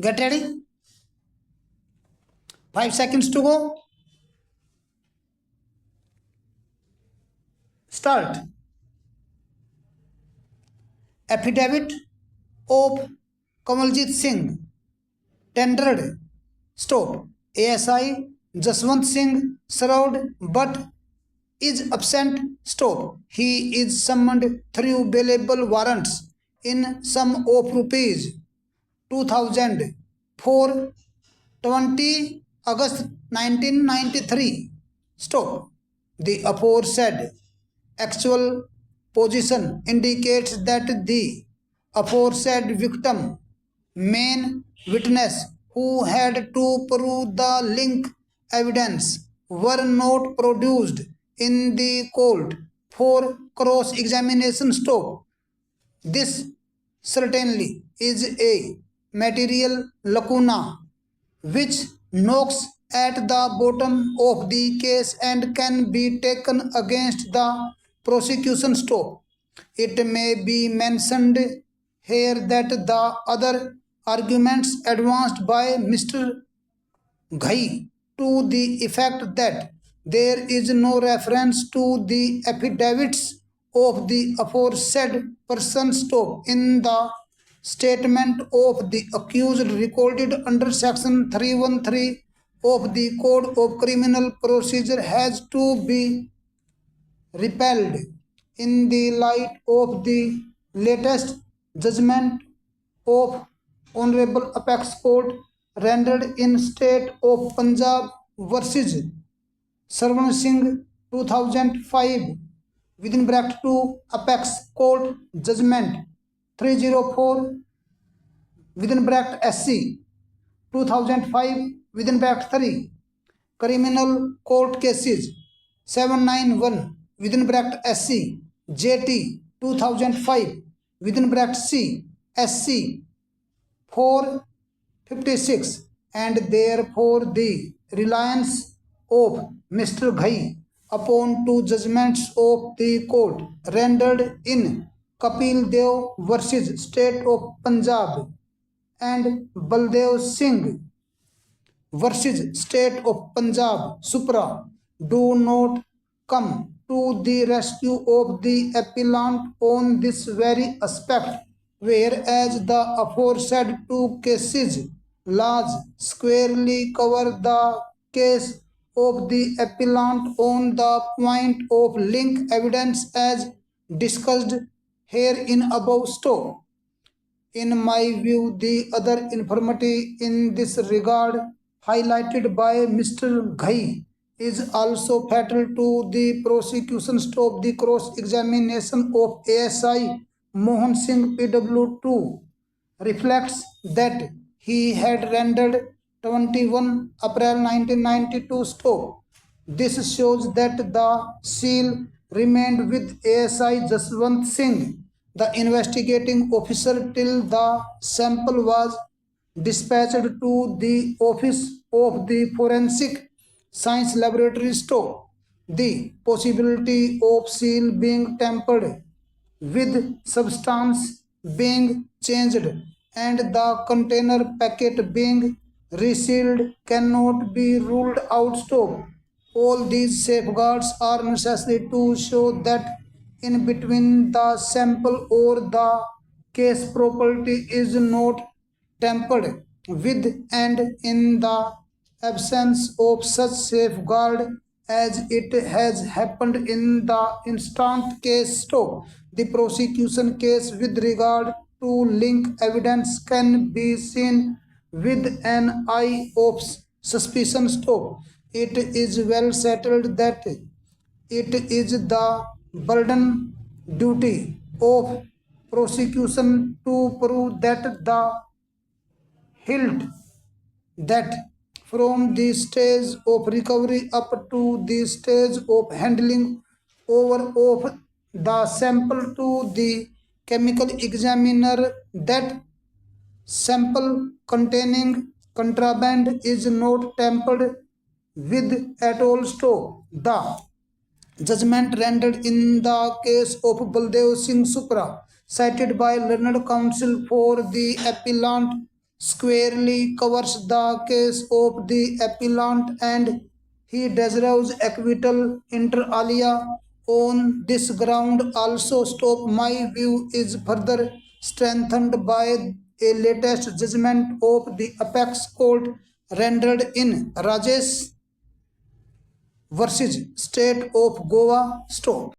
Get ready. 5 seconds to go. Start. Affidavit of Kamaljeet Singh tendered. Stop. ASI Jaswant Singh served but is absent. Stop. He is summoned through bailable warrants in sum of rupees 2000 for 20 August 1993. Stop. The aforesaid actual position indicates that the aforesaid victim, main witness who had to prove the link evidence, were not produced in the court for cross-examination. Stop. This certainly is a material lacuna which knocks at the bottom of the case and can be taken against the prosecution. Stop. It may be mentioned here that the other arguments advanced by Mr. Ghai to the effect that there is no reference to the affidavits of the aforesaid person. Stop. In the statement of the accused recorded under section 313 of the Code of Criminal Procedure has to be repelled in the light of the latest judgment of Honorable Apex Court rendered in State of Punjab versus Sarwan Singh 2005 within bracket 2 Apex Court judgment 304 within bracket SC 2005 within bracket 3 criminal court cases 791 within bracket SC JT 2005 within bracket C SC 456 and therefore the reliance of Mr. Ghai upon two judgments of the court rendered in Kapil Dev versus State of Punjab and Baldev Singh versus State of Punjab Supra do not come to the rescue of the appellant on this very aspect, whereas the aforesaid two cases laws squarely cover the case of the appellant on the point of link evidence as discussed here in above. Stop. In my view, the other infirmity in this regard highlighted by Mr. Ghai is also fatal to the prosecution. Stop. The cross-examination of ASI Mohan Singh PW2 reflects that he had rendered 21 April 1992. Stop. This shows that the seal remained with ASI Jaswant Singh, the investigating officer, till the sample was dispatched to the office of the forensic science laboratory. Stop. The possibility of seal being tampered with, substance being changed, and the container packet being resealed cannot be ruled out. Stop. All these safeguards are necessary to show that in between the sample or the case property is not tampered with, and in the absence of such safeguard as it has happened in the instant case. Stop. The prosecution case with regard to link evidence can be seen with an eye of suspicion. Stop. It is well settled that it is the burden duty of prosecution to prove that the hilt that from the stage of recovery up to the stage of handling over of the sample to the chemical examiner, that sample containing contraband is not tampered with at all. Stop. The judgment rendered in the case of Baldev Singh Supra, cited by learned counsel for the appellant, squarely covers the case of the appellant and he deserves acquittal inter alia. On this ground also stop my view is further strengthened by a latest judgment of the apex court rendered in Rajesh versus State of Goa. Stop.